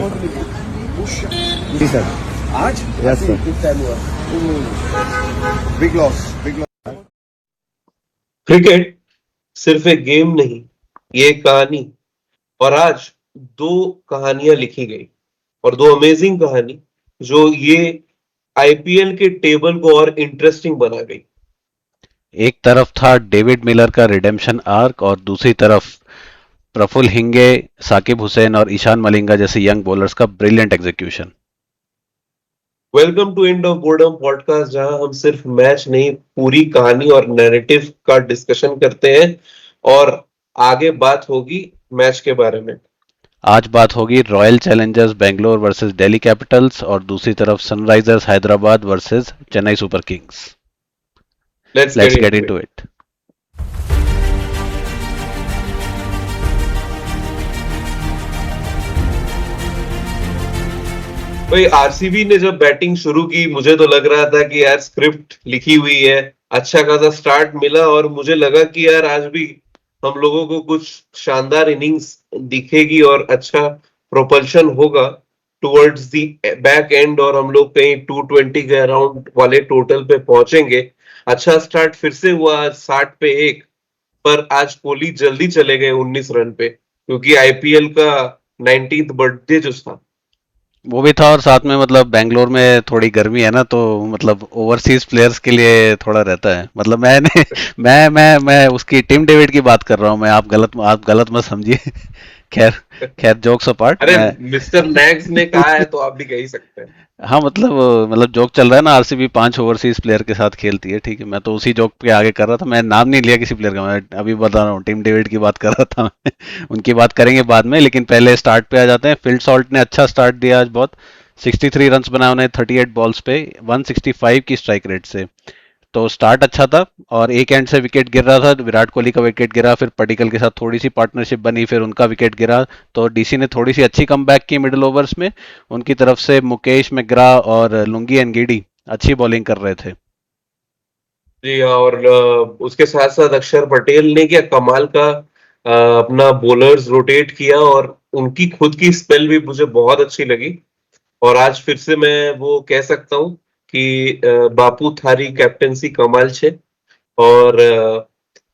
जी sir. आज yes sir. किस time हुआ? Big loss, big loss. Cricket सिर्फ एक गेम नहीं, ये एक कहानी। और आज दो कहानियां लिखी गई, और दो अमेजिंग कहानी जो ये आईपीएल के टेबल को और इंटरेस्टिंग बना गई। एक तरफ था डेविड मिलर का रिडेम्पशन आर्क और दूसरी तरफ प्रफुल्ल हिंगे, साकिब हुसैन और ईशान मलिंगा जैसे यंग बॉलर्स का brilliant execution. Welcome to end of boredom podcast, जहां हम सिर्फ मैच नहीं, पूरी कहानी और नैरेटिव का डिस्कशन करते हैं। और आगे बात होगी मैच के बारे में। आज बात होगी royal Challengers Bangalore versus Delhi Capitals और दूसरी तरफ Sunrisers Hyderabad versus Chennai super Kings. Let's let's get get into into it. It. भाई, आरसीबी ने जब बैटिंग शुरू की, मुझे तो लग रहा था कि यार स्क्रिप्ट लिखी हुई है, अच्छा खासा स्टार्ट मिला, और मुझे लगा कि यार आज भी हम लोगों को कुछ शानदार इनिंग्स दिखेगी और अच्छा प्रोपल्शन होगा टुवर्ड्स दी बैक एंड, और हम लोग कहीं 220 के अराउंड वाले टोटल पे पहुंचेंगे। अच्छा स्टार्ट फिर से हुआ, 60 पे 1। पर आज कोहली जल्दी चले गए 19 रन पे, क्योंकि आईपीएल का 19th बर्थडे जो था। वो भी था और साथ में मतलब बेंगलोर में थोड़ी गर्मी है ना, तो मतलब ओवरसीज प्लेयर्स के लिए थोड़ा रहता है। मतलब मैंने मैं उसकी टिम डेविड की बात कर रहा हूँ मैं। आप गलत मत समझिए। खैर खैर, जोक्स अपार्ट। अरे, मैं मिस्टर मैक्स ने कहा है तो आप भी कह ही सकते हैं। हाँ मतलब जोक चल रहा है ना, आरसीबी 5 ओवरसीज प्लेयर के साथ खेलती है, ठीक है। मैं तो उसी जोक पे आगे कर रहा था। मैं नाम नहीं लिया किसी प्लेयर का, मैं अभी बता रहा हूँ टिम डेविड की बात कर रहा था मैं। उनकी बात करेंगे बाद में, लेकिन पहले स्टार्ट पे आ जाते हैं। फिल सॉल्ट ने अच्छा स्टार्ट दिया आज बहुत। 63 रन्स बनाए उन्हें 38 बॉल्स पे, 165 की स्ट्राइक रेट से। तो स्टार्ट अच्छा था और एक एंड से विकेट गिर रहा था, विराट कोहली का विकेट गिरा, फिर पडिक्कल के साथ थोड़ी सी पार्टनरशिप बनी, फिर उनका विकेट गिरा। तो डीसी ने थोड़ी सी अच्छी कमबैक की मिडिल ओवर्स में। उनकी तरफ से मुकेश मैग्रा और लुंगी एनगीडी अच्छी बॉलिंग कर रहे थे। जी हाँ, और उसके साथ साथ अक्षर पटेल ने क्या कमाल का अपना बॉलर्स रोटेट किया, और उनकी खुद की स्पेल भी मुझे बहुत अच्छी लगी। और आज फिर से मैं वो कह सकता हूँ कि बापू थारी कैप्टेंसी कमाल छे। और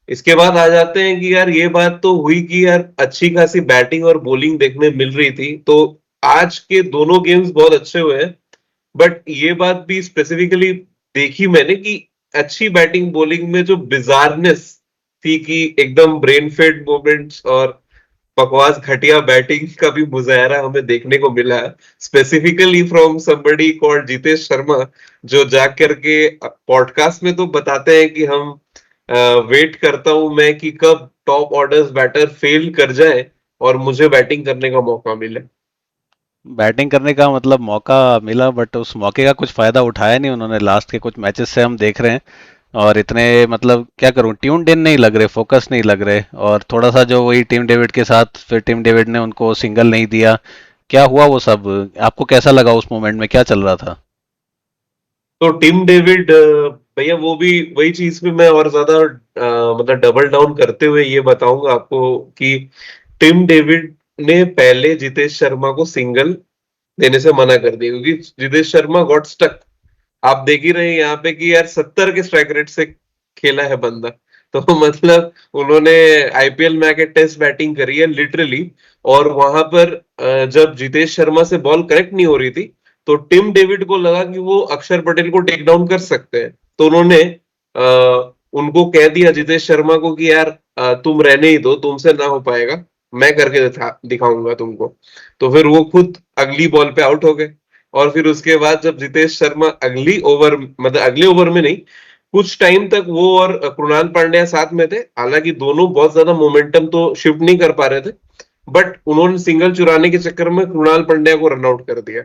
इसके बाद आ जाते हैं कि यार ये बात तो हुई कि यार अच्छी खासी बैटिंग और बॉलिंग देखने मिल रही थी, तो आज के दोनों गेम्स बहुत अच्छे हुए हैं। बट ये बात भी स्पेसिफिकली देखी मैंने कि अच्छी बैटिंग बॉलिंग में जो बिजारनेस थी, कि एकदम ब्रेन फेड मोमेंट्स और बकवास घटिया बैटिंग का भी मुजाहरा हमें देखने को मिला है, specifically from somebody called Jitesh Sharma, जो जा करके पॉडकास्ट में तो बताते हैं कि हम वेट करता हूं मैं कि कब टॉप ऑर्डर्स बैटर फेल कर जाए और मुझे बैटिंग करने का मौका मिले। बैटिंग करने का मतलब मौका मिला, बट उस मौके का कुछ फायदा उठाया नहीं उन्होंने। लास्ट के कुछ मैचेस से हम देख रहे हैं, और इतने मतलब क्या करूं, ट्यून्ड इन नहीं लग रहे, फोकस नहीं लग रहे। और थोड़ा सा जो वही टिम डेविड के साथ, फिर टिम डेविड ने उनको सिंगल नहीं दिया। क्या हुआ वो सब? आपको कैसा लगा उस मोमेंट में, क्या चल रहा था? तो टिम डेविड, भैया, वो भी वही चीज पे मैं और ज्यादा मतलब डबल डाउन करते हुए ये बताऊंगा आपको कि टिम डेविड ने पहले जितेश शर्मा को सिंगल देने से मना कर दिया, क्योंकि जितेश शर्मा गॉट स्टक। आप देख ही रहे हैं यहाँ पे कि यार 70 के स्ट्राइक रेट से खेला है बंदा। तो मतलब उन्होंने आईपीएल में आके टेस्ट बैटिंग करी है लिटरली। और वहां पर जब जितेश शर्मा से बॉल करेक्ट नहीं हो रही थी, तो टिम डेविड को लगा कि वो अक्षर पटेल को टेक डाउन कर सकते हैं, तो उन्होंने उनको कह दिया जितेश शर्मा को कि यार तुम रहने ही दो, तुमसे ना हो पाएगा, मैं करके दिखाऊंगा तुमको। तो फिर वो खुद अगली बॉल पे आउट हो गए। और फिर उसके बाद जब जितेश शर्मा अगली ओवर, मतलब अगले ओवर में नहीं, कुछ टाइम तक वो और कृणाल पांड्या साथ में थे, हालांकि दोनों बहुत ज्यादा मोमेंटम तो शिफ्ट नहीं कर पा रहे थे, बट उन्होंने सिंगल चुराने के चक्कर में कृणाल पांड्या को रन आउट कर दिया।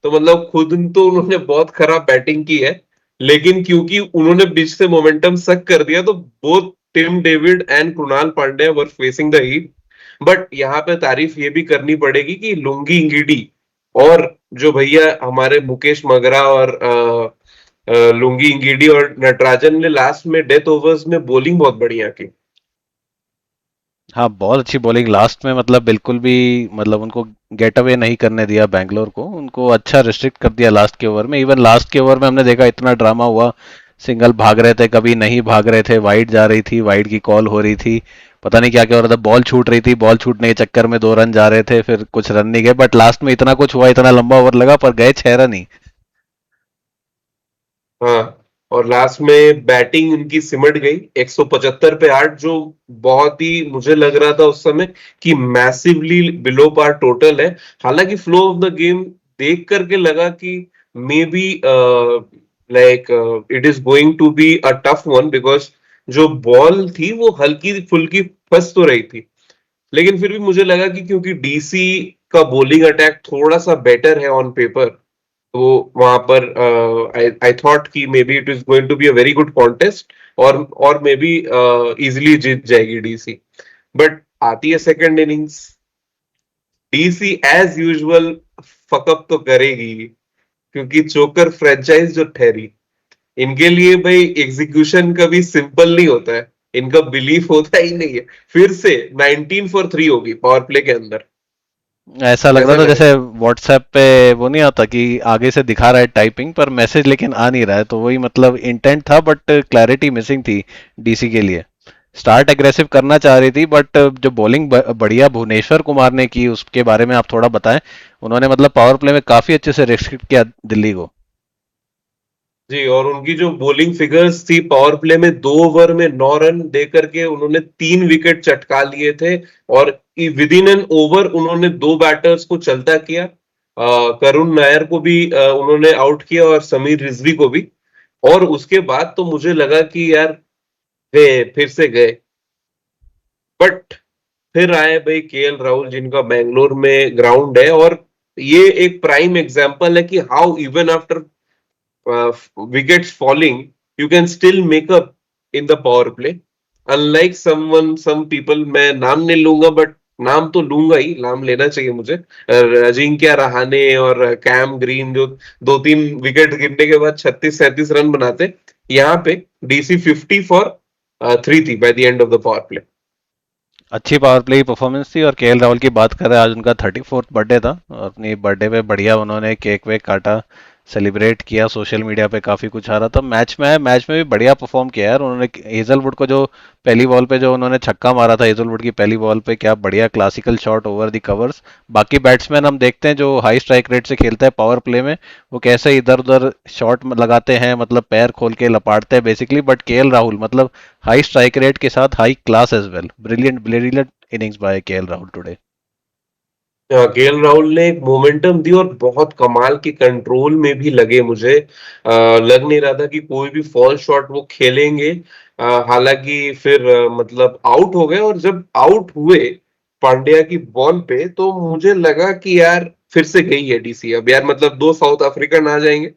तो मतलब खुद तो उन्होंने बहुत खराब बैटिंग की है, लेकिन क्योंकि उन्होंने बीच से मोमेंटम सक कर दिया, तो both Tim David and Krunal Pandya were facing the heat. But यहाँ पे तारीफ ये भी करनी पड़ेगी कि लुंगी इंगिडी और जो भैया हमारे मुकेश मगरा और लुंगी इंगिडी और नटराजन ने लास्ट में डेथ ओवर्स में बॉलिंग बहुत बढ़िया की। हाँ, बहुत अच्छी बॉलिंग लास्ट में, मतलब बिल्कुल भी, मतलब उनको गेट अवे नहीं करने दिया बैंगलोर को, उनको अच्छा रिस्ट्रिक्ट कर दिया लास्ट के ओवर में। इवन लास्ट के ओवर में हमने देखा इतना ड्रामा हुआ, सिंगल भाग रहे थे, कभी नहीं भाग रहे थे, वाइड जा रही थी, वाइड की कॉल हो रही थी, पता नहीं क्या क्या हो रहा था, बॉल छूट रही थी, बॉल छूटने के चक्कर में 2 रन जा रहे थे, फिर कुछ रन नहीं गए, बट लास्ट में इतना कुछ हुआ, इतना लंबा ओवर लगा, पर गए 6 रन ही। हाँ, और लास्ट में बैटिंग उनकी सिमट गई 175 पे 8, जो बहुत ही मुझे लग रहा था उस समय कि मैसिवली बिलो पार टोटल है। हालांकि फ्लो ऑफ द गेम देख करके लगा कि maybe like it is going to be a tough one, because जो बॉल थी वो हल्की फुल्की फंस तो रही थी, लेकिन फिर भी मुझे लगा कि क्योंकि डीसी का बॉलिंग अटैक थोड़ा सा बेटर है ऑन पेपर, तो वहां पर आई थॉट कि maybe it is going to be a very good contest, और मे बी इजिली जीत जाएगी डीसी। बट आती है second innings, DC as usual fuckup तो करेगी, क्योंकि चोकर फ्रेंचाइज जो ठहरी, इनके लिए भाई एग्जीक्यूशन कभी सिंपल नहीं होता है, इनका बिलीफ होता ही नहीं है। फिर से 19 फॉर 3 होगी पावर प्ले के अंदर। ऐसा लग रहा कैसा था लगा? जैसे व्हाट्सएप पे वो नहीं आता कि आगे से दिखा रहा है टाइपिंग पर मैसेज लेकिन आ नहीं रहा है, तो वही मतलब इंटेंट था बट क्लैरिटी मिसिंग थी डीसी के लिए। स्टार्ट एग्रेसिव करना चाह रही थी, बट जो बॉलिंग बढ़िया भुवनेश्वर कुमार ने की उसके बारे में आप थोड़ा बताएं। उन्होंने मतलब पावर प्ले में काफी अच्छे से रिस्ट्रिक्ट किया दिल्ली को। जी, और उनकी जो बॉलिंग फिगर्स थी पावर प्ले में, 2 ओवर में 9 रन दे करके उन्होंने 3 विकेट चटका लिए थे, और विद इन एन ओवर उन्होंने 2 बैटर्स को चलता किया। करुण नायर को भी उन्होंने आउट किया, और समीर रिजवी को भी। और उसके बाद तो मुझे लगा कि यार फिर से गए। बट फिर आए भाई केएल राहुल, जिनका बैंगलोर में ग्राउंड है, और ये एक प्राइम एग्जांपल है कि how even after wickets falling, you can still make up in the power play. Unlike some people, मैं नाम नहीं लूंगा, बट नाम तो लूंगा ही, नाम लेना चाहिए मुझे। अजिंक्य रहाणे और कैम ग्रीन, जो 2-3 विकेट गिरने के बाद 36-37 रन बनाते, यहाँ पे डीसी 50 फॉर 3 थी by the end of the power play. अच्छी पावर प्ले की परफॉर्मेंस थी। और केएल राहुल की बात करें, आज उनका 34th बर्थडे था, और अपनी बर्थडे पे बढ़िया उन्होंने केक वेक काटा, सेलिब्रेट किया, सोशल मीडिया पे काफी कुछ आ रहा था। मैच में आए, मैच में भी बढ़िया परफॉर्म किया यार उन्होंने। हेजलवुड को जो पहली बॉल पे जो उन्होंने छक्का मारा था, हेजलवुड की पहली बॉल पे, क्या बढ़िया classical shot over the covers. बाकी बैट्समैन हम देखते हैं जो हाई स्ट्राइक रेट से खेलता है पावर प्ले में, वो कैसे इधर उधर शॉट लगाते हैं, मतलब पैर खोल के लपाटते हैं बेसिकली, बट केएल राहुल मतलब हाई स्ट्राइक रेट के साथ high class as well. Brilliant brilliant innings by KL Rahul today. KL Rahul ने एक मोमेंटम दी, और बहुत कमाल के कंट्रोल में भी लगे मुझे। लग नहीं रहा था कि कोई भी फॉल शॉट वो खेलेंगे। हालांकि फिर मतलब आउट हो गए, और जब आउट हुए पांड्या की बॉल पे, तो मुझे लगा कि यार फिर से गई है डीसी अब यार, मतलब 2 साउथ अफ्रीकन आ जाएंगे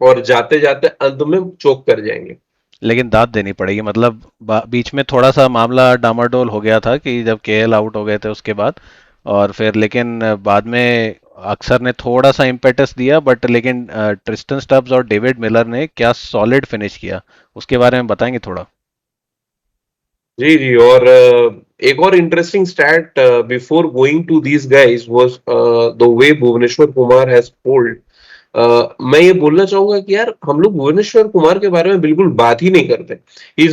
और जाते जाते अंत में चोक कर जाएंगे। लेकिन दाद देनी पड़ेगी, मतलब बीच में थोड़ा सा मामला डामाडोल हो गया था कि जब केएल आउट हो गए थे उसके बाद, और फिर लेकिन बाद में अक्सर ने थोड़ा सा इम्पेटस दिया, बट लेकिन ट्रिस्टन स्टब्स और डेविड मिलर ने क्या सॉलिड फिनिश किया, उसके बारे में बताएंगे थोड़ा। जी जी, और एक और interesting stat before going to these guys was the way Bhuvneshwar Kumar has polled. मैं ये बोलना चाहूंगा कि यार हम लोग भुवनेश्वर कुमार के बारे में बिल्कुल बात ही नहीं करते। He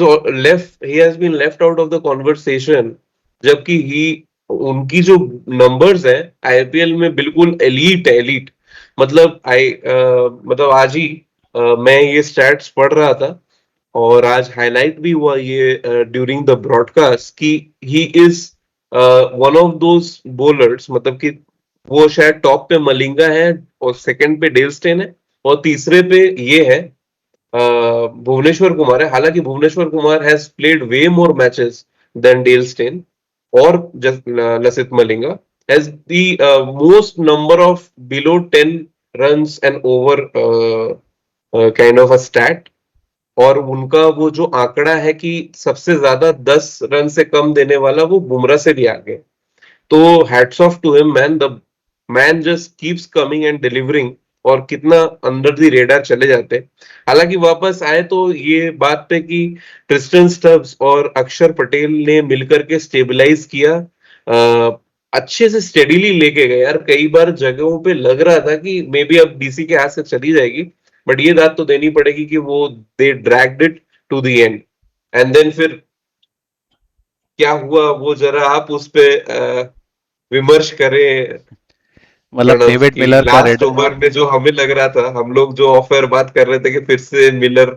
has been left out of the conversation, जबकि ही उनकी जो नंबर्स हैं आईपीएल में बिल्कुल एलीट एलीट। मतलब आज ही मैं ये स्टैट्स पढ़ रहा था, और आज हाईलाइट भी हुआ ये ड्यूरिंग द ब्रॉडकास्ट कि he is one of those bowlers, मतलब कि वो शायद टॉप पे मलिंगा है, और सेकंड पे डेल स्टेन है, और तीसरे पे ये है भुवनेश्वर कुमार है। हालांकि Bhuvneshwar Kumar has played way more matches than Dale Steyn और Lasith Malinga, has the most number of below 10 runs and over kind of a stat। और उनका वो जो आंकड़ा है कि सबसे ज्यादा 10 रन से कम देने वाला, वो बुमराह से भी आगे। तो hats off to him man, the man just keeps coming and delivering और कितना अंडर द रेडार चले जाते हैं। हालांकि वापस आए तो ये बात पे कि ट्रिस्टन स्टब्स और अक्षर पटेल ने मिलकर के स्टेबलाइज किया, अच्छे से स्टेडीली लेके गए यार। कई बार जगहों पे लग रहा था कि मे बी अब डीसी के हाथ से चली जाएगी, बट ये दाद तो देनी पड़ेगी कि वो they dragged it to the end. And then फिर क्या हुआ वो जरा आप उस पे विमर्श करें मतलब प्रणव, डेविड कि मिलर का लास्ट रेड ओवर में जो हमें लग रहा था, हम लोग जो ऑफ एयर बात कर रहे थे कि फिर से मिलर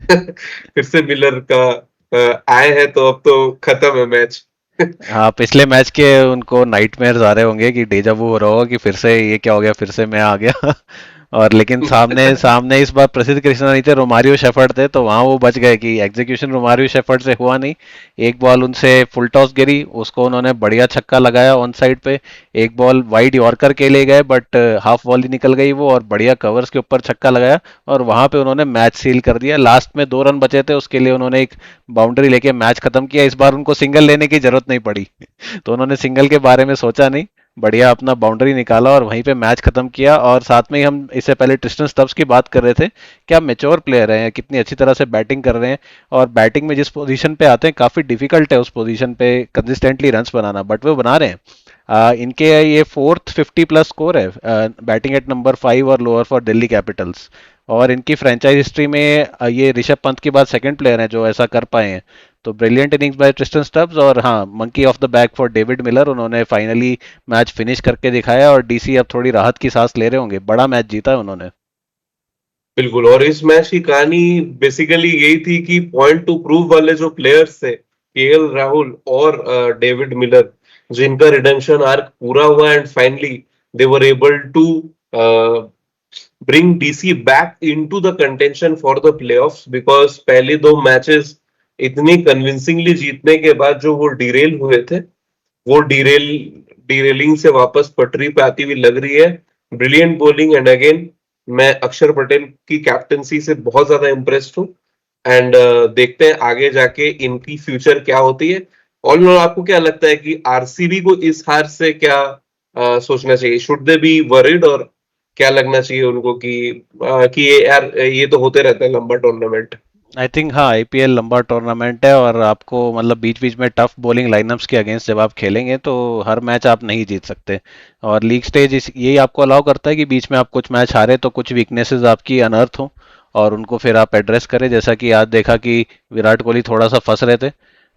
फिर से मिलर का आए हैं तो अब तो खत्म है मैच। हाँ, पिछले मैच के उनको नाइटमेयर्स आ रहे होंगे कि डेजा वू हो रहा होगा कि फिर से ये क्या हो गया, फिर से मैं आ गया। और लेकिन सामने सामने इस बार प्रसिद्ध कृष्णा नहीं थे, रोमारियो शेफर्ड थे, तो वहां वो बच गए कि एग्जीक्यूशन रोमारियो शेफर्ड से हुआ नहीं। एक बॉल उनसे फुल टॉस गिरी, उसको उन्होंने बढ़िया छक्का लगाया ऑन साइड पे। एक बॉल वाइड यॉर्कर के लिए गए बट हाफ बॉल ही निकल गई वो, और बढ़िया कवर्स के ऊपर छक्का लगाया और वहां पे उन्होंने मैच सील कर दिया। लास्ट में 2 रन बचे थे, उसके लिए उन्होंने एक बाउंड्री लेके मैच खत्म किया। इस बार उनको सिंगल लेने की जरूरत नहीं पड़ी। तो उन्होंने सिंगल के बारे में सोचा नहीं, बढ़िया अपना बाउंड्री निकाला और वहीं पे मैच खत्म किया। और साथ में ही हम इससे पहले ट्रिस्टन स्टब्स की बात कर रहे थे, क्या मेच्योर प्लेयर हैं, कितनी अच्छी तरह से बैटिंग कर रहे हैं। और बैटिंग में जिस पोजीशन पे आते हैं काफी डिफिकल्ट है उस पोजीशन पे कंसिस्टेंटली रन्स बनाना, बट वो बना रहे हैं। इनके ये 4th 50 प्लस स्कोर है, बैटिंग एट नंबर 5 और लोअर फॉर दिल्ली कैपिटल्स। और इनकी फ्रेंचाइज हिस्ट्री में ये ऋषभ पंत के बाद सेकंड प्लेयर हैं जो ऐसा कर पाए हैं। तो brilliant innings bye Tristan Stubbs, और हाँ, monkey of the back for David Miller. उन्होंने फाइनली मैच फिनिश करके दिखाया और डीसी अब थोड़ी राहत की सांस ले रहे होंगे, बड़ा मैच जीता है उन्होंने। बिल्कुल, और इस मैच की कहानी बेसिकली यही थी कि पॉइंट टू प्रूव वाले जो प्लेयर्स थे, केएल राहुल और डेविड मिलर, जिनका रिडेम्पशन आर्क पूरा हुआ and finally they were able to bring DC back into the contention for the playoffs, because पहले 2 मैचेस इतनी कन्विंसिंगली जीतने के बाद जो वो डिरेल हुए थे, वो डिरेलिंग से वापस पटरी पे आती हुई लग रही है। ब्रिलियंट बॉलिंग, एंड अगेन मैं अक्षर पटेल की कैप्टनसी से बहुत ज्यादा इम्प्रेस्ड हूँ। एंड देखते हैं आगे जाके इनकी फ्यूचर क्या होती है। ऑल ओवर आपको क्या लगता है कि आरसीबी को इस हार से क्या सोचना चाहिए? शुड दे बी वरीड, और क्या लगना चाहिए उनको कि ये यार ये तो होते रहता है लंबा टूर्नामेंट। आई थिंक हाँ, आईपीएल लंबा टूर्नामेंट है और आपको मतलब बीच बीच में टफ बॉलिंग लाइनअप्स के अगेंस्ट जब आप खेलेंगे तो हर मैच आप नहीं जीत सकते। और लीग स्टेज यही आपको अलाउ करता है कि बीच में आप कुछ मैच हारे तो कुछ वीकनेसेस आपकी अनर्थ हो और उनको फिर आप एड्रेस करें। जैसा कि आज देखा कि विराट कोहली थोड़ा सा फंस रहे थे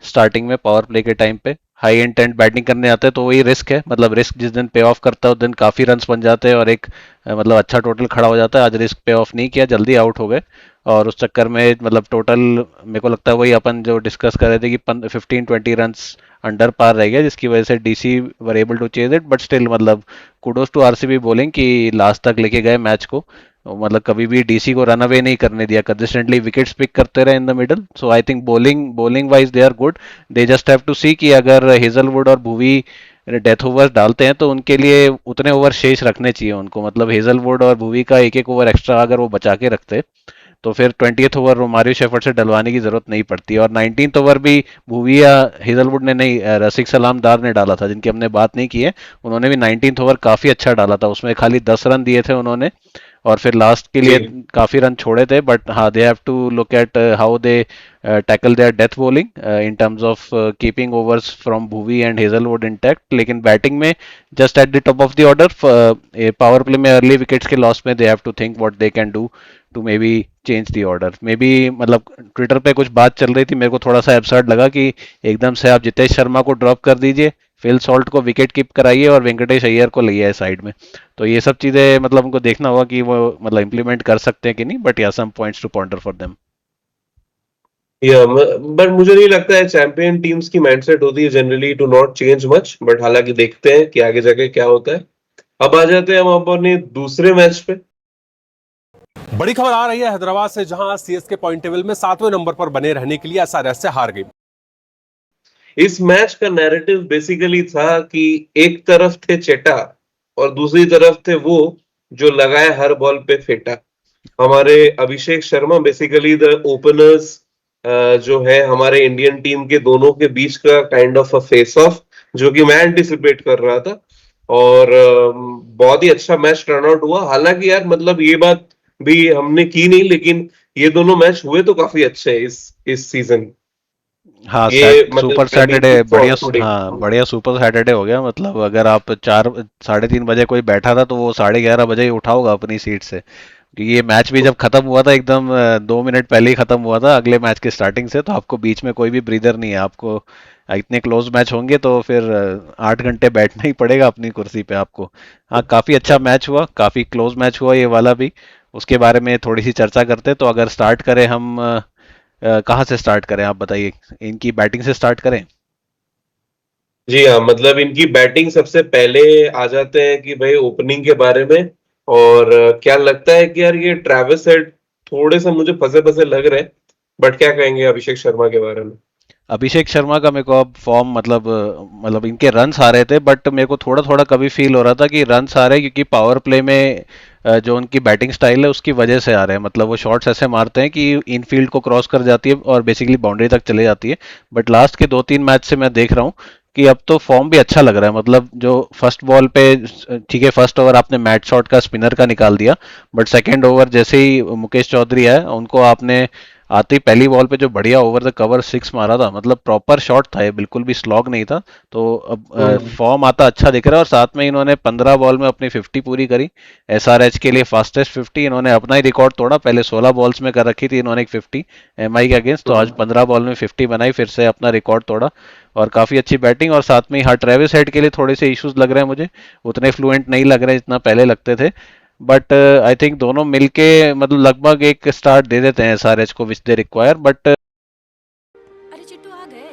स्टार्टिंग में पावर प्ले के टाइम पे, हाई इंटेंट बैटिंग करने आते हैं तो वही रिस्क है, मतलब रिस्क जिस दिन पे ऑफ करता है उस दिन काफी रन्स बन जाते हैं और एक मतलब अच्छा टोटल खड़ा हो जाता है। आज रिस्क पे ऑफ नहीं किया, जल्दी आउट हो गए और उस चक्कर में मतलब टोटल मेरे को लगता है वही अपन जो डिस्कस कर रहे थे कि 15-20 रन्स अंडर पार रह गया, जिसकी वजह से DC were able to chase it. But still मतलब कुडोज टू आरसीबी बॉलिंग कि लास्ट तक लेके गए मैच को, मतलब कभी भी डीसी को रन अवे नहीं करने दिया, कंसिस्टेंटली विकेट्स पिक करते रहे in the middle. So I think bowling wise they are good. They just have to see कि अगर हेजलवुड और भुवी डेथ ओवर्स डालते हैं तो उनके लिए उतने ओवर शेष रखने चाहिए उनको, मतलब हेजलवुड और भुवी का एक एक ओवर एक्स्ट्रा अगर वो बचा के रखते तो फिर 20th ओवर रोमारियो शेफर्ड से डलवाने की जरूरत नहीं पड़ती। और 19th ओवर भी भुवी या हेजलवुड ने नहीं, रसिक सलामदार ने डाला था जिनकी हमने बात नहीं की है। उन्होंने भी 19th ओवर काफी अच्छा डाला था, उसमें खाली 10 रन दिए थे उन्होंने और फिर लास्ट के लिए जी काफी रन छोड़े थे। बट हाँ, they have to look at how they tackle their death bowling in terms of keeping overs from Bhuvi and Hazlewood intact. लेकिन बैटिंग में just at the top of the order, power play में early wickets के loss में they have to think what they can do to maybe change the order. Maybe मतलब Twitter पे कुछ बात चल रही थी, मेरे को थोड़ा सा एब्सर्ड लगा कि एकदम से आप जितेश शर्मा को ड्रॉप कर दीजिए, फिल सॉल्ट को विकेट कीप कराइए और वेंकटेश अय्यर को लिए साइड में। तो ये सब चीजें मतलब उनको देखना होगा कि वो मतलब इम्प्लीमेंट कर सकते हैं कि नहीं, but yeah some points to pointer for them. Yeah, but मुझे नहीं लगता है, चैंपियन टीम्स की माइंडसेट होती है generally to not change much, but हालांकि देखते हैं कि आगे जाके क्या होता है। अब आ जाते हैं हम अपने दूसरे मैच पे। बड़ी खबर आ रही है हैदराबाद से, जहां सीएसके पॉइंट टेबल में 7वें नंबर पर बने रहने के लिए एसआरएच से हार गई। इस मैच का नैरेटिव बेसिकली था कि एक तरफ थे चेटा और दूसरी तरफ थे वो जो लगाए हर बॉल पे फेटा। हमारे Abhishek Sharma basically the openers जो है हमारे इंडियन टीम के, दोनों के बीच का kind of a face of, जो कि मैं एंटिसिपेट कर रहा था। और बहुत ही अच्छा मैच टर्न आउट हुआ। हालांकि यार मतलब ये बात भी हमने की नहीं, लेकिन ये दोनों मैच हुए तो काफी अच्छे हैं इस सीजन। हाँ, ये मतलब सुपर अमेजिंग सैटरडे फॉर बढ़िया। टुडे। हाँ, बढ़िया सुपर सैटरडे हो गया। मतलब अगर आप 4 साढ़े 3 बजे कोई बैठा था तो वो 11:30 बजे ही उठा होगा अपनी सीट से, क्योंकि ये मैच भी जब खत्म हुआ था एकदम 2 मिनट पहले ही खत्म हुआ था अगले मैच के स्टार्टिंग से, तो आपको बीच में कोई भी ब्रीदर नहीं है आपको। इतने क्लोज मैच होंगे तो फिर 8 घंटे बैठना ही पड़ेगा अपनी कुर्सी पे आपको। हाँ, काफी अच्छा मैच हुआ, काफी क्लोज मैच हुआ ये वाला भी। उसके बारे में थोड़ी सी चर्चा करते, तो अगर स्टार्ट करें हम, कहाँ से स्टार्ट करें आप बताइए। इनकी बैटिंग से स्टार्ट करें। जी हाँ, मतलब इनकी बैटिंग सबसे पहले आ जाते हैं कि भाई ओपनिंग के बारे में। और क्या लगता है कि यार ये ट्रेविस हेड थोड़े से मुझे फंसे फंसे लग रहे हैं, बट क्या कहेंगे अभिषेक शर्मा के बारे में? अभिषेक शर्मा का मेरे को अब फॉर्म मतलब इनके रन्स आ रहे थे, बट मेरे को थोड़ा थोड़ा कभी फील हो रहा था कि रन्स आ रहे हैं क्योंकि पावर प्ले में जो उनकी बैटिंग स्टाइल है उसकी वजह से आ रहे हैं। मतलब वो शॉट्स ऐसे मारते हैं कि इनफील्ड को क्रॉस कर जाती है और बेसिकली बाउंड्री तक चले जाती है। बट लास्ट के 2-3 मैच से मैं देख रहा हूँ कि अब तो फॉर्म भी अच्छा लग रहा है। मतलब जो फर्स्ट बॉल पे, ठीक है, फर्स्ट ओवर आपने मैट शॉट का स्पिनर का निकाल दिया, बट सेकेंड ओवर जैसे ही मुकेश चौधरी है उनको आपने आते ही पहली बॉल पे जो बढ़िया ओवर द कवर सिक्स मारा था, मतलब प्रॉपर शॉट था ये, बिल्कुल भी स्लॉग नहीं था। तो अब हम्म। फॉर्म आता अच्छा दिख रहा है, और साथ में इन्होंने 15 बॉल में अपनी 50 पूरी करी। एसआरएच के लिए फास्टेस्ट 50, इन्होंने अपना ही रिकॉर्ड तोड़ा। पहले 16 बॉल्स में कर रखी थी इन्होंने एक 50 एमआई के अगेंस्ट, तो आज 15 बॉल में 50 बनाई, फिर से अपना रिकॉर्ड तोड़ा। और काफी अच्छी बैटिंग, और साथ में हाँ, ट्रेविस हेड के लिए थोड़े से इश्यूज लग रहे हैं मुझे, उतने फ्लुएंट नहीं लग रहे हैं जितना पहले लगते थे। बट आई थिंक दोनों मिलके मतलब लगभग एक स्टार्ट दे देते हैं एसआरएच को विच दे रिक्वायर। बट अरे चिट्टू आ गए।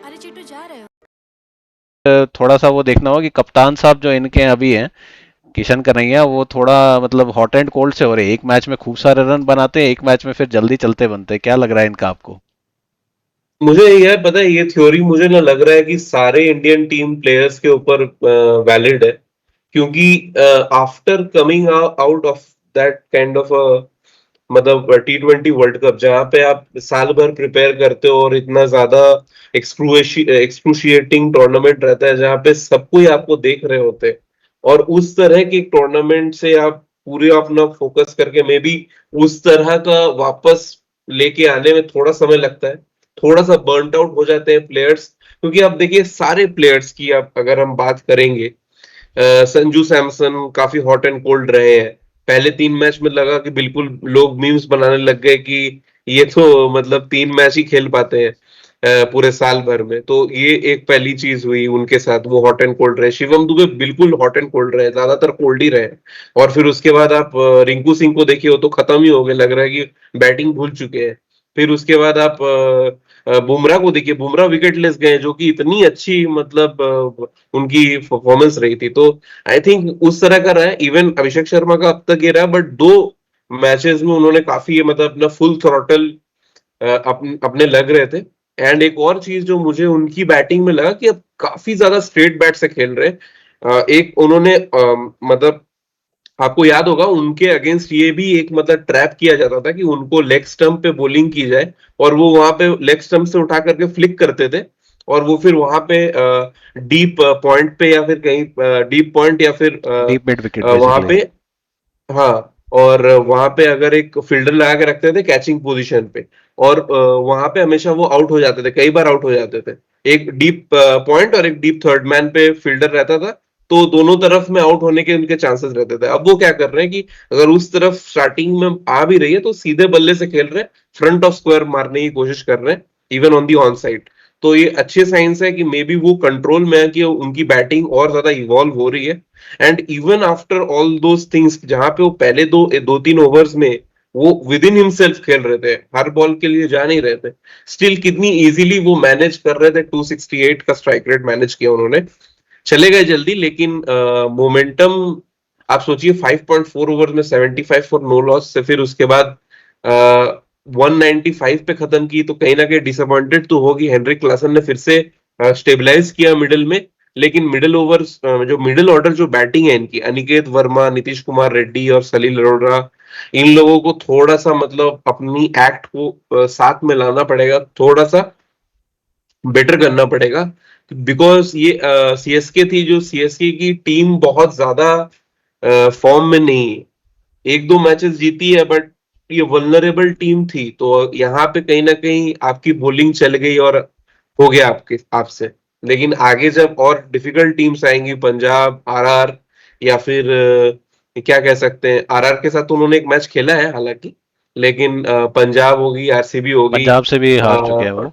अरे चिट्टू जा रहे हो? थोड़ा सा वो देखना होगा कि कप्तान साहब जो इनके अभी हैं, किशन कन्हैया, वो थोड़ा मतलब हॉट एंड कोल्ड से हो रहे हैं। एक मैच में खूब सारे रन बनाते हैं, एक मैच में फिर जल्दी चलते बनते हैं। क्या लग रहा है इनका आपको? मुझे यह पता है, ये थ्योरी मुझे ना लग रहा है कि सारे इंडियन टीम प्लेयर्स के ऊपर वैलिड है। क्योंकि after coming out of that kind of मतलब T20 वर्ल्ड कप, जहां पे आप साल भर प्रिपेयर करते हो और इतना ज्यादा एक्सक्रूशिएटिंग टूर्नामेंट रहता है जहां पे सब कोई आपको देख रहे होते हैं, और उस तरह के टूर्नामेंट से आप पूरे अपना फोकस करके मे बी उस तरह का वापस लेके आने में थोड़ा समय लगता है। थोड़ा सा बर्नट आउट हो जाते हैं प्लेयर्स, क्योंकि आप देखिए सारे प्लेयर्स की आप अगर हम बात करेंगे, संजू सैमसन काफी हॉट एंड कोल्ड रहे हैं। पहले 3 मैच में लगा कि बिल्कुल लोग मीम्स बनाने लग गए कि ये तो मतलब 3 मैच ही खेल पाते हैं पूरे साल भर में। तो ये एक पहली चीज हुई उनके साथ, वो हॉट एंड कोल्ड रहे। शिवम दुबे बिल्कुल हॉट एंड कोल्ड रहे, ज्यादातर कोल्ड ही रहे। और फिर उसके बाद आप रिंकू सिंह को देखिए, वो तो खत्म ही हो गए, लग रहा है कि बैटिंग भूल चुके हैं। फिर उसके बाद आप बुमराह को देखिए, बुमराह विकेटलेस गए, जो कि इतनी अच्छी मतलब उनकी परफॉर्मेंस रही थी। तो आई थिंक उस तरह का रहा है। इवन अभिषेक शर्मा का अब तक ये रहा, बट 2 मैचेस में उन्होंने काफी मतलब अपना फुल थ्रॉटल अपने लग रहे थे। एंड एक और चीज जो मुझे उनकी बैटिंग में लगा कि अब काफी ज्यादा स्ट्रेट बैट से खेल रहे हैं। एक उन्होंने मतलब आपको याद होगा उनके अगेंस्ट ये भी एक मतलब ट्रैप किया जाता था कि उनको लेग स्टंप पे बॉलिंग की जाए, और वो वहां पे लेग स्टंप से उठा करके फ्लिक करते थे, और वो फिर वहां पे डीप पॉइंट पे या फिर कहीं डीप पॉइंट या फिर डीप मिड विकेट वहां बेसिकली। पे, हाँ, और वहां पे अगर एक फील्डर लगा के रखते थे कैचिंग पोजीशन पे, और वहां पे हमेशा वो आउट हो जाते थे, कई बार आउट हो जाते थे। एक डीप पॉइंट और एक डीप थर्ड मैन पे फील्डर रहता था, तो दोनों तरफ में आउट होने के उनके चांसेस रहते थे। अब वो क्या कर रहे हैं कि अगर उस तरफ स्टार्टिंग में आ भी रही है तो सीधे बल्ले से खेल रहे हैं, फ्रंट ऑफ स्क्वायर मारने की कोशिश कर रहे हैं, even on the on side. तो ये अच्छे साइंस है कि मे बी वो कंट्रोल में है, कि उनकी बैटिंग और ज्यादा इवॉल्व हो रही है। And even after all those things, जहां पे वो पहले दो दो तीन ओवर्स में वो विद इन हिमसेल्फ खेल रहे थे, हर बॉल के लिए जा नहीं रहे थे, स्टिल कितनी इजीली वो मैनेज कर रहे थे। 268 का स्ट्राइक रेट मैनेज किया उन्होंने। चले गए जल्दी, लेकिन मोमेंटम आप सोचिए, 5.4 ओवर में 75 फॉर नो लॉस से फिर उसके बाद 195 पे खत्म की, तो कहीं ना कहीं डिसअपॉइंटेड तो होगी। हेनरिक क्लासन ने फिर से स्टेबलाइज किया मिडिल में, लेकिन मिडिल ओवर जो मिडिल ऑर्डर जो बैटिंग है इनकी, अनिकेत वर्मा, नीतीश कुमार रेड्डी और सलील अरोड़ा, इन लोगों को थोड़ा सा मतलब अपनी एक्ट को साथ में लाना पड़ेगा, थोड़ा सा बेटर करना पड़ेगा, बिकॉज ये सीएसके थी, जो सीएसके की टीम बहुत ज्यादा फॉर्म में नहीं है, एक दो मैचेस जीती है, बट ये वल्नरेबल टीम थी, तो यहाँ पे कहीं ना कहीं आपकी बॉलिंग चल गई और हो गया आपके आपसे। लेकिन आगे जब और डिफिकल्ट टीम्स आएंगी, पंजाब, आरआर, या फिर क्या कह सकते हैं, आरआर के साथ तो उन्होंने एक मैच खेला है हालांकि, लेकिन पंजाब होगी, आरसीबी होगी, पंजाब से भी हार चुके हैं वो,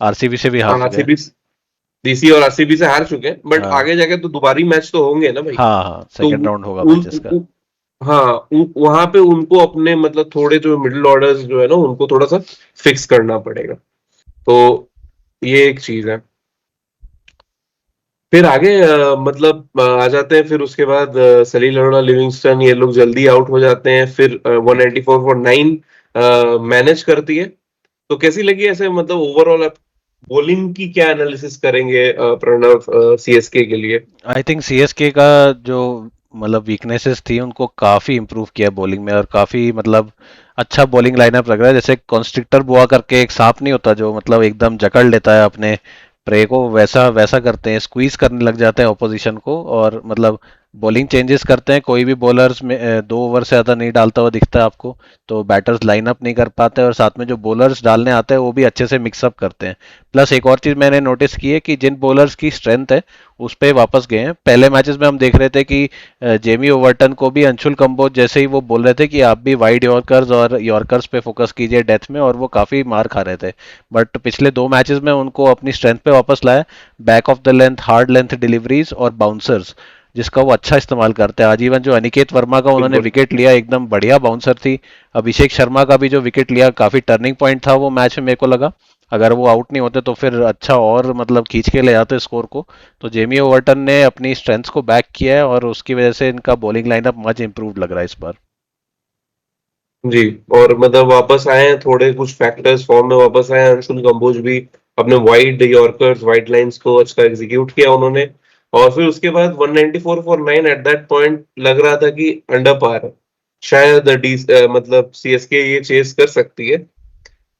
आरसीबी से भी हार चुके हैं। आरसीबी, डीसी और आरसीबी से हार चुके हैं, बट हाँ आगे जाके तो दोबारी मैच तो होंगे ना भाई। हाँ हाँ, तो सेकंड राउंड होगा उन, मैचेस का। उन हाँ, वहां पे उनको अपने मतलब थोड़े जो मिडिल ऑर्डर्स जो है ना, उनको थोड़ा सा फिक्स करना पड़ेगा, तो ये एक चीज है। फिर आगे मतलब आ जाते हैं, फिर उसके बाद सलील अरोड़ा, लिविंगस्टन, ये लोग जल्दी आउट हो जाते हैं, फिर 194 फॉर 9 मैनेज करती है। तो कैसी लगी ऐसे, मतलब ओवरऑल आप बॉलिंग की क्या एनालिसिस करेंगे प्रणव, सीएसके के लिए? आई थिंक सीएसके का जो मतलब वीकनेसेस थी उनको काफी इम्प्रूव किया बॉलिंग में, और काफी मतलब अच्छा बॉलिंग लाइनअप लग रहा है। जैसे कॉन्स्ट्रिक्टर बुआ करके एक सांप नहीं होता जो मतलब एकदम जकड़ लेता है अपने प्रे को, वैसा वैसा करते हैं, स्क्वीज करने लग जाते हैं ऑपोजिशन को, और मतलब बॉलिंग चेंजेस करते हैं। कोई भी बॉलर्स में 2 ओवर से ज़्यादा नहीं डालता हुआ दिखता है आपको, तो बैटर्स लाइनअप नहीं कर पाते, और साथ में जो बॉलर्स डालने आते हैं वो भी अच्छे से मिक्सअप करते हैं। प्लस एक और चीज़ मैंने नोटिस की है कि जिन बॉलर्स की स्ट्रेंथ है उस पे वापस गए हैं। पहले मैचेस में हम देख रहे थे कि जेमी ओवर्टन को भी अंशुल कंबोज जैसे ही वो बोल रहे थे कि आप भी वाइड यॉर्कर्स और यॉर्कर्स पे फोकस कीजिए डेथ में, और वो काफ़ी मार खा रहे थे। बट पिछले 2 मैचेस में उनको अपनी स्ट्रेंथ पे वापस लाया, back of the length hard length deliveries और बाउंसर्स, जिसका वो अच्छा इस्तेमाल करते हैं। आजीवन जो अनिकेत वर्मा का उन्होंने बिल्कुल। विकेट लिया, एकदम बढ़िया बाउंसर थी। अभिषेक शर्मा का भी जो विकेट लिया काफी टर्निंग पॉइंट था वो मैच में, मेरे को लगा अगर वो आउट नहीं होते तो फिर अच्छा और मतलब खींच के ले जाते स्कोर को। तो जेमी ओवर्टन ने अपनी स्ट्रेंथ्स को बैक किया है, और उसकी वजह से इनका बॉलिंग लाइनअप मच इंप्रूव लग रहा है इस बार। जी, और मतलब वापस आए हैं थोड़े कुछ फैक्टर्स फॉर्म में, वापस आए हैं अंशुल कंबोज भी, अपने वाइड यॉर्कर्स, वाइड लाइंस को अच्छा एग्जीक्यूट किया उन्होंने। और फिर उसके बाद 194 फॉर 9 एट दैट पॉइंट लग रहा था कि अंडर पार है, शायद मतलब सीएसके ये चेस कर सकती है,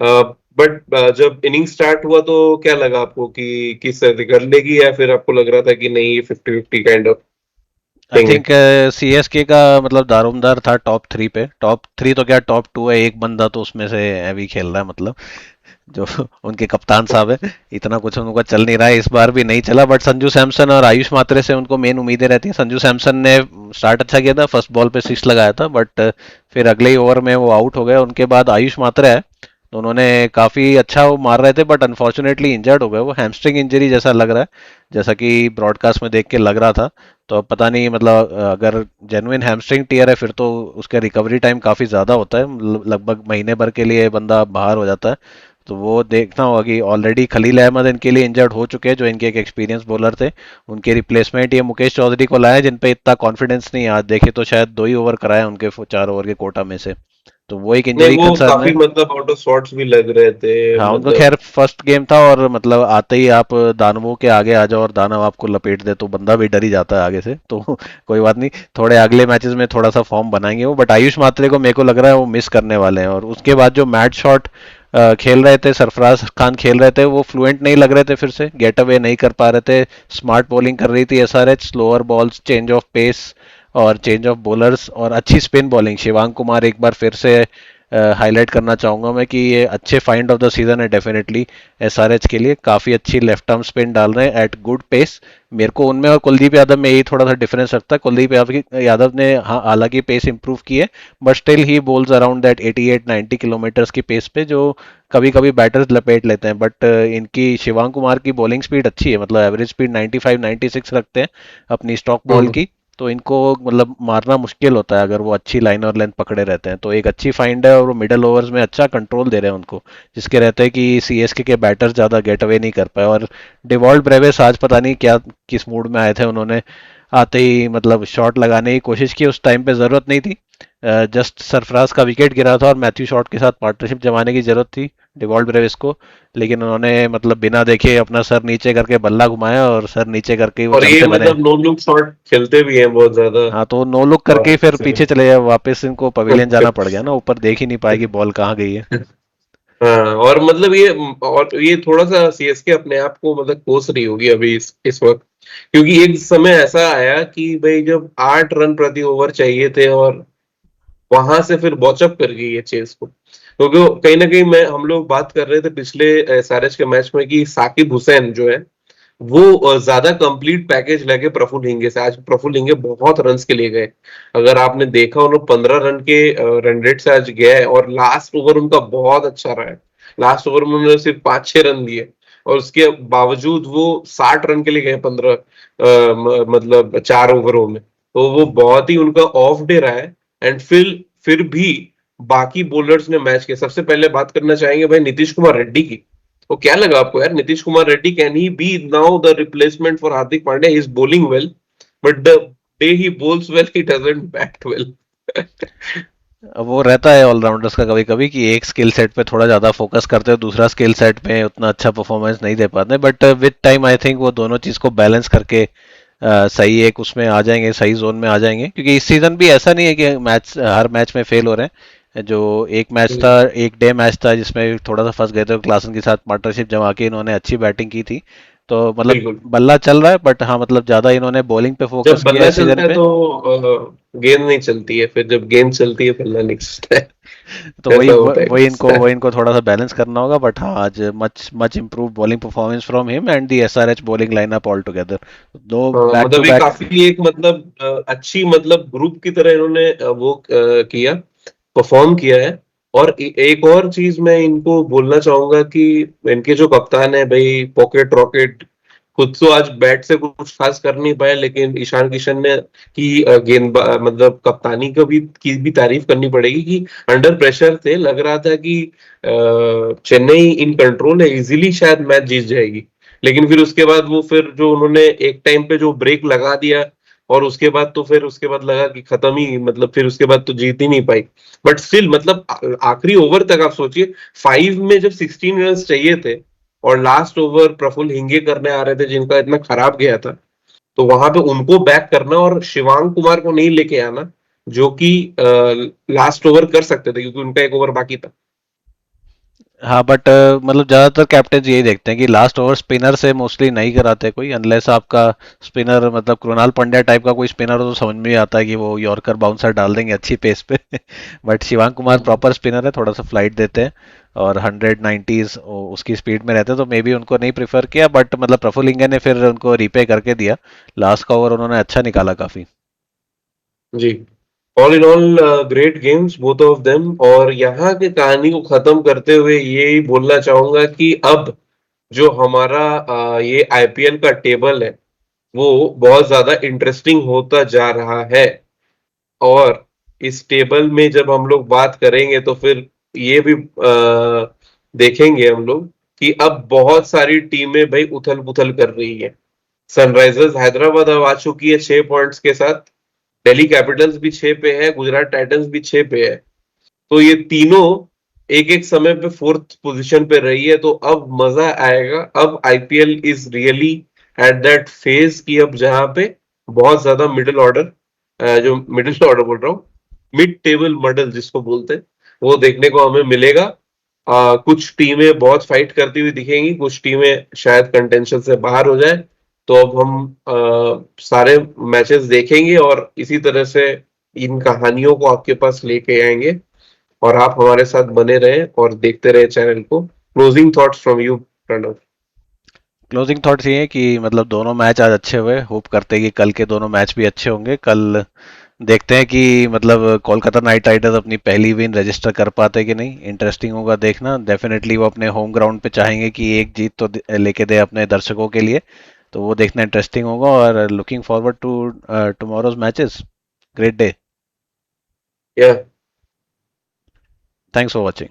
बट जब इनिंग स्टार्ट हुआ तो क्या लगा आपको कि किस तरह से कर लेगी, या फिर आपको लग रहा था कि नहीं, ये 50-50 काइंड ऑफ आई थिंग है? थिंक सीएसके का मतलब दारोमदार था टॉप 3 पे। टॉप 3 तो क्या, टॉप 2 है, एक बंदा तो उसमें से अभी खेल रहा है, मतलब जो उनके कप्तान साहब है। इतना कुछ उनका चल नहीं रहा है, इस बार भी नहीं चला। बट संजू सैमसन और आयुष मात्रे से उनको मेन उम्मीदें रहती हैं। संजू सैमसन ने स्टार्ट अच्छा किया था, फर्स्ट बॉल पे 6 लगाया था, बट फिर अगले ही ओवर में वो आउट हो गए। उनके बाद आयुष मात्रा है, तो उन्होंने काफी अच्छा वो मार रहे थे, बट अनफॉर्चुनेटली इंजर्ड हो गए। वो हैमस्ट्रिंग इंजरी जैसा लग रहा है, जैसा कि ब्रॉडकास्ट में देख के लग रहा था। तो अब पता नहीं, मतलब अगर जेन्युइन हैमस्ट्रिंग टीयर है फिर तो उसका रिकवरी टाइम काफी ज्यादा होता है, लगभग महीने भर के लिए बंदा बाहर हो जाता है। तो वो देखना होगा कि ऑलरेडी खलील अहमद इनके लिए इंजर्ड हो चुके हैं, जो इनके एक एक्सपीरियंस बॉलर थे। उनके रिप्लेसमेंट ये मुकेश चौधरी को लाया, जिन पे इतना कॉन्फिडेंस नहीं है। आज देखे तो शायद 2 ही ओवर कराए उनके 4 ओवर के कोटा में से, तो वो एक नहीं, इंजरी वो कंसर्न काफी है। मतलब आउट ऑफ सॉर्ट्स भी लग रहे थे, हाँ, उनको मतलब। खैर फर्स्ट गेम था, और मतलब आते ही आप दानवों के आगे आ जाओ और दानव आपको लपेट दे तो बंदा भी डर ही जाता है आगे से, तो कोई बात नहीं, थोड़े अगले मैचेस में थोड़ा सा फॉर्म बनाएंगे वो। बट आयुष मात्रे को मेरे को लग रहा है वो मिस करने वाले हैं। और उसके बाद जो मैट शॉट खेल रहे थे, सरफराज खान खेल रहे थे, वो फ्लुएंट नहीं लग रहे थे, फिर से गेट अवे नहीं कर पा रहे थे। स्मार्ट बॉलिंग कर रही थी SRH, slower balls, change of pace और चेंज ऑफ बॉलर्स, और अच्छी स्पिन बॉलिंग। शिवांग कुमार एक बार फिर से हाईलाइट करना चाहूंगा मैं कि ये अच्छे फाइंड ऑफ द सीजन है डेफिनेटली एसआरएच के लिए। काफी अच्छी लेफ्ट आर्म स्पिन डाल रहे हैं एट गुड पेस। मेरे को उनमें और कुलदीप यादव में यही थोड़ा सा डिफरेंस लगता है। कुलदीप यादव ने हाँ हालांकि पेस इंप्रूव की है, but still he bowls around that 88-90 kilometre की पेस पे, जो कभी कभी बैटर्स लपेट लेते हैं। बट इनकी शिवांग कुमार की बॉलिंग स्पीड अच्छी है, मतलब एवरेज स्पीड 95-96 रखते हैं अपनी स्टॉक बॉल हम्म। की। तो इनको मतलब मारना मुश्किल होता है अगर वो अच्छी लाइन और लेंथ पकड़े रहते हैं। तो एक अच्छी फाइंड है, और वो मिडल ओवर्स में अच्छा कंट्रोल दे रहे हैं उनको, जिसके रहते हैं कि सीएसके के बैटर्स ज्यादा गेट अवे नहीं कर पाए। और डिवॉल्ट ब्रेविस आज पता नहीं क्या किस मूड में आए थे उन्होंने, आते ही मतलब शॉट लगाने की कोशिश की, उस टाइम पे ज़रूरत नहीं थी। जस्ट सरफराज का विकेट गिरा था और मैथ्यू शॉट के साथ पार्टनरशिप जमाने की ज़रूरत थी डिवॉल्ट ब्रेविस को, लेकिन उन्होंने मतलब बिना देखे अपना सर नीचे करके बल्ला घुमाया और सर नीचे करके वो और ये चलते बने। मतलब नो लुक शॉट खेलते भी हैं बहुत ज्यादा। हाँ, तो नो लुक करके ही फिर पीछे चले गए वापस, इनको पवेलियन जाना पड़ गया ना, ऊपर देख ही नहीं पाए कि बॉल कहाँ गई है। हाँ, और मतलब ये थोड़ा सा सीएसके अपने आप को मतलब कोस रही होगी अभी इस वक्त, क्योंकि एक समय ऐसा आया कि भाई जब 8 रन प्रति ओवर चाहिए थे और वहां से फिर बॉचअप कर गई है चेस को, क्योंकि कहीं ना कहीं मैं हम लोग बात कर रहे थे पिछले एसआरएच के मैच में कि साकिब हुसैन जो है वो ज्यादा कंप्लीट पैकेज लगे प्रफुल्ल हिंगे से। आज प्रफुल्ल हिंगे बहुत रन्स के लिए गए, अगर आपने देखा उन्होंने 15 रन के रन रेट से आज गए, और लास्ट ओवर उनका बहुत अच्छा रहा है। लास्ट ओवर में उन्होंने सिर्फ 5-6 रन दिए और उसके बावजूद वो 60 रन के लिए गए 15 मतलब 4 ओवरों में। तो वो बहुत ही उनका ऑफ डे रहा है। एंड फिर भी बाकी बॉलर्स ने मैच के सबसे पहले बात करना चाहेंगे भाई नीतीश कुमार रेड्डी की। तो क्या लगा आपको यार, Nitish Kumar Reddy can he be now the replacement for Hardik Pandya? He is bowling well, but the day he bowls well he doesn't bat well. अब वो रहता है ऑलराउंडर्स का कभी कभी कि एक स्किल सेट पे थोड़ा ज़्यादा फोकस करते हो, दूसरा स्किल सेट पे उतना अच्छा परफॉर्मेंस नहीं दे पाते, but with time I think वो दोनों चीज़ को बैलेंस करके सही एक उसमें आ जाएंगे, सही जोन में आ जाएंगे, क्योंकि इस सीजन भी ऐसा नहीं है कि मैच हर मैच में फेल हो रहे हैं। जो एक मैच था, एक डे मैच था जिसमें थोड़ा सा फंस गए थे, क्लासन के साथ पार्टनरशिप जमा के इन्होंने अच्छी बैटिंग की थी, तो मतलब बिल्कुल। बल्ला चल रहा है, बट हाँ मतलब ज़्यादा इन्होंने बॉलिंग पे जब फोकस किया है बल्ला इस सीजन चलता है पे। तो गेंद नहीं चलती है, फिर जब गेंद चलती है बल्ला नहीं चलता तो है। वही ऐसा होता है वही इनको थोड़ा सा बैलेंस करना होगा, बट हाँ आज much much improve bowling performance from him and the SRH bowling lineup all together, दो हाँ, बैक टू मतलब ये बैक। काफी एक मतलब अच्छी मतलब ग्रुप की तरह इन्होंने किया, परफॉर्म किया है। और एक और चीज मैं इनको बोलना चाहूंगा कि इनके जो कप्तान है भाई पॉकेट रॉकेट, खुद तो आज बैट से कुछ खास कर नहीं पाए, लेकिन ईशान किशन ने की मतलब कप्तानी की भी तारीफ करनी पड़ेगी कि अंडर प्रेशर थे, लग रहा था कि चेन्नई इन कंट्रोल है, इजीली शायद मैच जीत जाएगी। लेकिन फिर उसके बाद वो फिर जो उन्होंने एक टाइम पे जो ब्रेक लगा दिया, और उसके बाद तो फिर उसके बाद लगा कि खत्म ही, मतलब फिर उसके बाद तो जीत ही नहीं पाई। बट स्टिल मतलब आखिरी ओवर तक आप सोचिए, 5 में जब 16 रन चाहिए थे और लास्ट ओवर प्रफुल्ल हिंगे करने आ रहे थे जिनका इतना खराब गया था, तो वहां पे उनको बैक करना और शिवांग कुमार को नहीं लेके आना, जो कि लास्ट ओवर कर सकते थे क्योंकि उनका एक ओवर बाकी था। हाँ बट मतलब ज्यादातर कैप्टन यही देखते हैं कि लास्ट ओवर स्पिनर से मोस्टली नहीं कराते कोई, अनलेस आपका स्पिनर मतलब कृणाल पंड्या टाइप का कोई स्पिनर हो, तो समझ में ही आता है कि वो यॉर्कर बाउंसर डाल देंगे अच्छी पेस पे but Shivang Kumar proper spinner है, थोड़ा सा फ्लाइट देते हैं और 190s उसकी स्पीड में रहते हैं, तो मे बी उनको नहीं प्रिफर किया, बट मतलब प्रफुल्ल इंगे ने फिर उनको रीपे करके दिया, लास्ट का ओवर उन्होंने अच्छा निकाला काफी। जी, all in all great games both of them. और यहाँ की कहानी को खत्म करते हुए यही बोलना चाहूंगा कि अब जो हमारा ये आईपीएल का टेबल है वो बहुत ज्यादा इंटरेस्टिंग होता जा रहा है। और इस टेबल में जब हम लोग बात करेंगे तो फिर ये भी देखेंगे हम लोग कि अब बहुत सारी टीमें भाई उथल पुथल कर रही है। सनराइजर्स हैदराबाद अब आ चुकी है 6 पॉइंट्स के साथ, दिल्ली कैपिटल्स भी 6 पे है, गुजरात टाइटंस भी 6 पे है। तो ये तीनों एक एक समय पे फोर्थ पोजीशन पे रही है, तो अब मजा आएगा। अब IPL is really at that phase कि अब जहां पे बहुत ज्यादा मिडिल ऑर्डर, जो मिडिल ऑर्डर बोल रहा हूँ, मिड टेबल मॉडल जिसको बोलते हैं, वो देखने को हमें मिलेगा। कुछ टीमें बहुत फाइट करती हुई दिखेंगी, कुछ टीमें शायद कंटेंशन से बाहर हो जाए। तो अब हम सारे मैचेस देखेंगे और इसी तरह से इन कहानियों को आपके पास लेके आएंगे, और आप हमारे साथ बने रहे और देखते रहे चैनल को। Closing thoughts from you Pranav. Closing thoughts ये है कि मतलब दोनों मैच आज अच्छे हुए, होप करते हैं कि कल के दोनों मैच भी अच्छे होंगे। कल देखते हैं कि मतलब कोलकाता नाइट राइडर्स अपनी पहली विन रजिस्टर कर पाते कि नहीं, इंटरेस्टिंग होगा देखना। डेफिनेटली वो अपने होम ग्राउंड पे चाहेंगे कि एक जीत तो लेके दे अपने दर्शकों के लिए, तो वो देखना इंटरेस्टिंग होगा, और looking forward to tomorrow's matches. Great day. Yeah thanks for watching.